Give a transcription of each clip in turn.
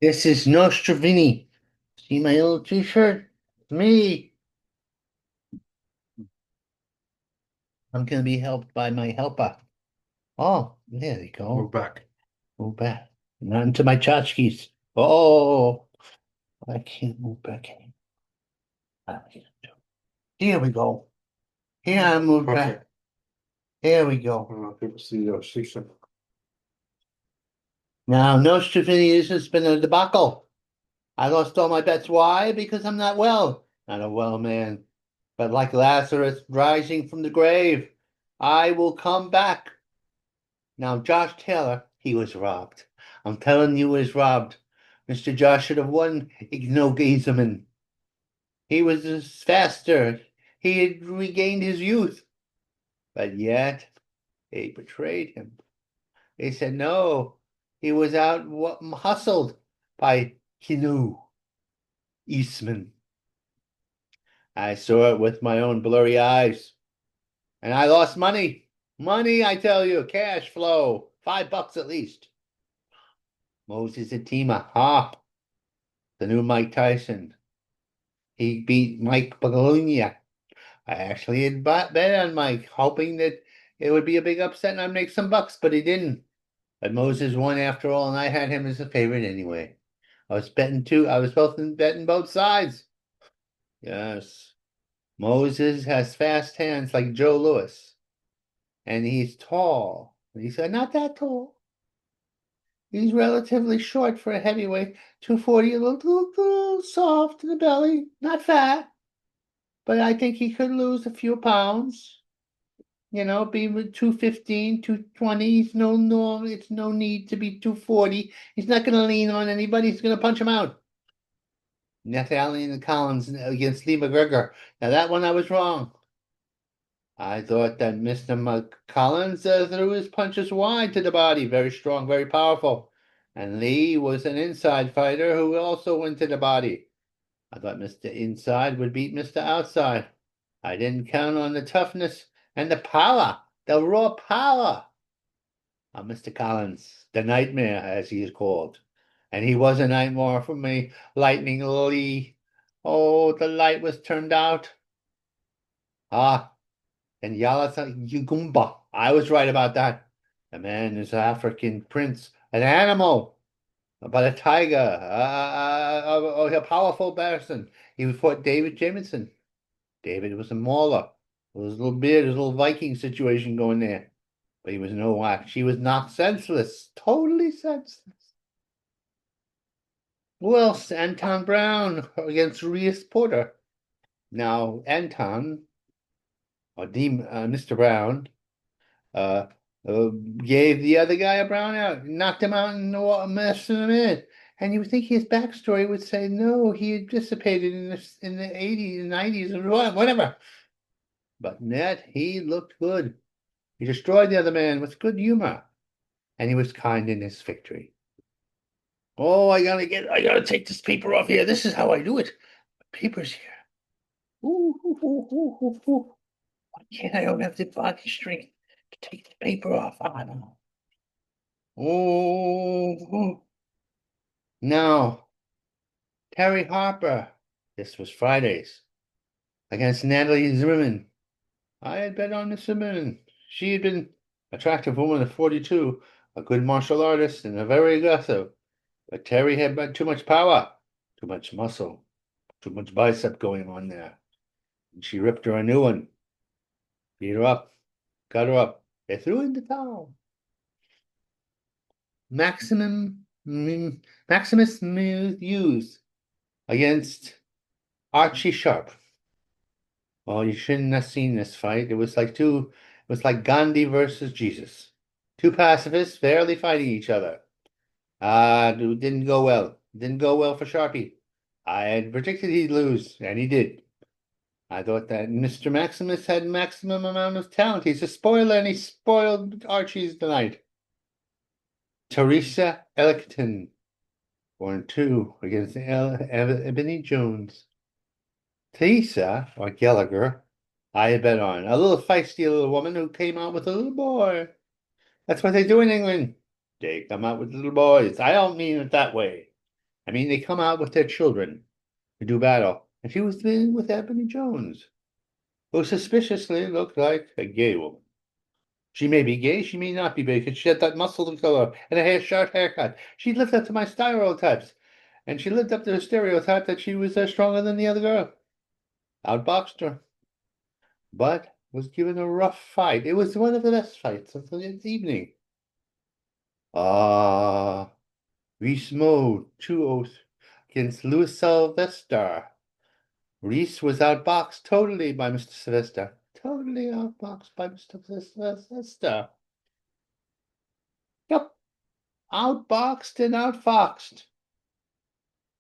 This is Nostrovini. See my little t-shirt? It's me. I'm gonna be helped by my helper. Oh, there you Move go. back. Move back. Not into my tchotchkes. Oh, I can't move back anymore. Here we go. Here I moved back. Perfect. Here we go. People see your section. Now, Nostrovini, this has been a debacle. I lost all my bets. Why? Because I'm not well. Not a well man. But like Lazarus rising from the grave, I will come back. Now, Josh Taylor, he was robbed. I'm telling you, he was robbed. Mr. Josh should have won Igno Gaiserman. He was just faster. He had regained his youth. But yet, they betrayed him. They said no. He was out hustled by Kinu Eastman. I saw it with my own blurry eyes. And I lost money. Money, I tell you, cash flow. $5 at least. Moses Atima, the new Mike Tyson. He beat Mike Bagalonia. I actually had bet on Mike, hoping that it would be a big upset and I'd make some bucks, but he didn't. But Moses won after all, and I had him as a favorite anyway. I was betting too. I was both betting both sides. Yes. Moses has fast hands like Joe Louis, and he's tall. He said, not that tall. He's relatively short for a heavyweight, 240, a little soft in the belly, not fat, but I think he could lose a few pounds. Be with 215, 220. It's no need to be 240. He's not going to lean on anybody. He's going to punch him out. Nathaniel Collins against Lee McGregor. Now that one I was wrong. I thought that Mr. Collins threw his punches wide to the body, very strong, very powerful. And Lee was an inside fighter who also went to the body. I thought Mr. Inside would beat Mr. Outside. I didn't count on the toughness and the power, the raw power of Mr. Collins, the nightmare, as he is called. And he was a nightmare for me, Lightning Lee. Oh, the light was turned out. Ah, and Yalasa Yugumba. I was right about that. The man is an African prince, an animal, but a tiger, a powerful person. He fought David Jamison. David was a mauler. With his little beard, his little Viking situation going there. But he was no whack. She was knocked senseless, totally senseless. Who else? Anton Brown against Reese Porter. Now, Anton, or Mr. Brown, uh, gave the other guy a brown out, knocked him out and messed him in. And you would think his backstory would say, no, he had dissipated in the 80s and 90s and whatever. But net, he looked good. He destroyed the other man with good humor, and he was kind in his victory. Oh, I gotta take this paper off here. This is how I do it. The paper's here. Ooh, ooh, ooh, ooh, ooh, ooh. Why can't I don't have the body strength to take the paper off? I don't know. Oh, oh. No, Terry Harper. This was Fridays against Natalie Zimmerman. I had bet on Miss Zimmerman. She had been attractive woman at 42, a good martial artist, and a very aggressive. But Terry had too much power, too much muscle, too much bicep going on there. And she ripped her a new one, beat her up, got her up. They threw in the towel. Maximum Maximus Hughes against Archie Sharp. Well, you shouldn't have seen this fight. It was like Gandhi versus Jesus. Two pacifists fairly fighting each other. It didn't go well. Didn't go well for Sharpie. I had predicted he'd lose, and he did. I thought that Mr. Maximus had maximum amount of talent. He's a spoiler, and he spoiled Archie's tonight. Teresa Elkton, 1-2 against Ebony Jones. Teresa, or Gallagher, I had bet on. A little feisty little woman who came out with a little boy. That's what they do in England. They come out with little boys. I don't mean it that way. I mean, they come out with their children to do battle, and she was with Ebony Jones, who suspiciously looked like a gay woman. She may be gay, she may not be gay, because she had that muscle color and a short haircut. She lived up to my stereotypes, and she lived up to the stereotype that she was stronger than the other girl. Outboxed her, but was given a rough fight. It was one of the best fights of the evening. Ah, Reese Mo 2-0 against Louis Sylvester. Reese was outboxed totally by Mr. Sylvester. Totally outboxed by Mr. Sylvester. Yep, outboxed and outfoxed.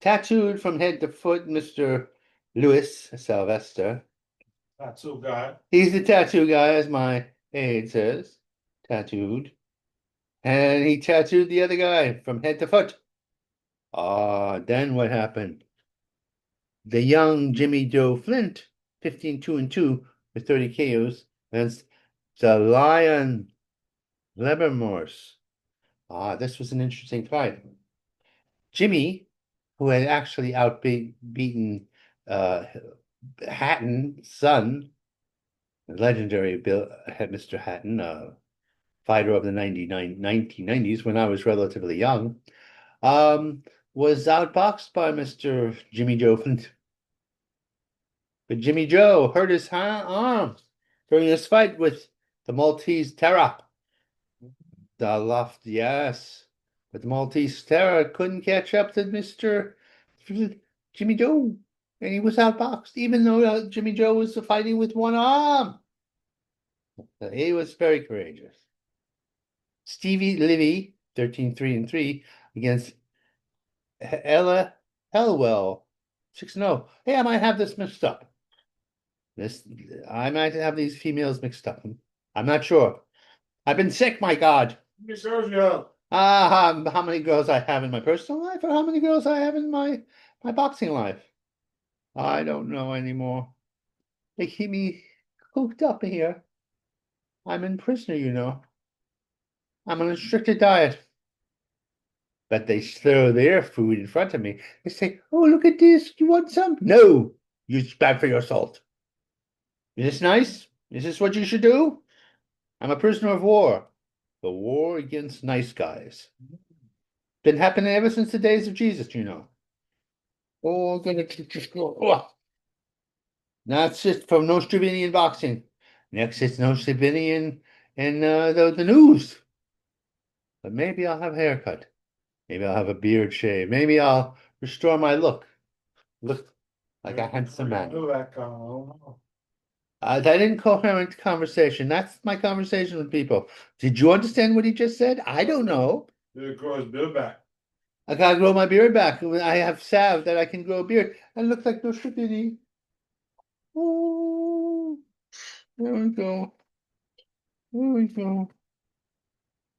Tattooed from head to foot, Mr. Louis Sylvester. Tattoo guy. He's the tattoo guy, as my aide says. Tattooed. And he tattooed the other guy from head to foot. Then what happened? The young Jimmy Joe Flint, 15-2-2 with 30 KOs, against the Lion Lebermorse. This was an interesting fight. Jimmy, who had actually outbeaten Hatton's son, legendary Mr. Hatton, fighter of the 1990s when I was relatively young, was outboxed by Mr. Jimmy Joe Flint. But Jimmy Joe hurt his arm during his fight with the Maltese Terror. The Loft, yes. But the Maltese Terror couldn't catch up to Mr. Jimmy Joe. And he was outboxed, even though Jimmy Joe was fighting with one arm. He was very courageous. Stevie Livy, 13-3-3, against Ella Helwell, 6-0. Hey, I might have this mixed up. I might have these females mixed up. I'm not sure. I've been sick, my God. How many girls I have in my personal life, or how many girls I have in my boxing life? I don't know anymore. They keep me cooped up here. I'm in prisoner, you know. I'm on a restricted diet. But they throw their food in front of me. They say, "Oh, look at this. You want some?" No, it's bad for your salt. Is this nice? Is this what you should do? I'm a prisoner of war. The war against nice guys. Been happening ever since the days of Jesus, you know. Oh, I'm gonna just go. Oh. That's it from No Stravinian Boxing. Next, it's No Stravinian and the news. But maybe I'll have a haircut. Maybe I'll have a beard shave. Maybe I'll restore my look. Look like a handsome man. That incoherent conversation. That's my conversation with people. Did you understand what he just said? I don't know. Grow his beard back. I gotta grow my beard back. I have salve that I can grow a beard. I look like no Strapini. Oh, there we go. There we go.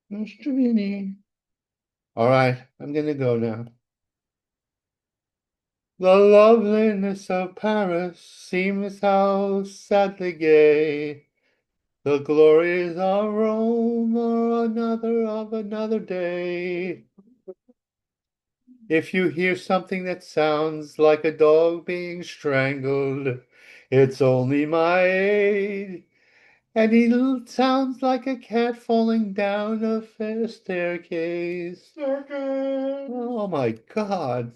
No Strapini. All right, I'm gonna go now. The loveliness of Paris seems how sadly gay. The glories of Rome are another of another day. If you hear something that sounds like a dog being strangled, it's only my aid. And he sounds like a cat falling down a fair staircase. Oh my God.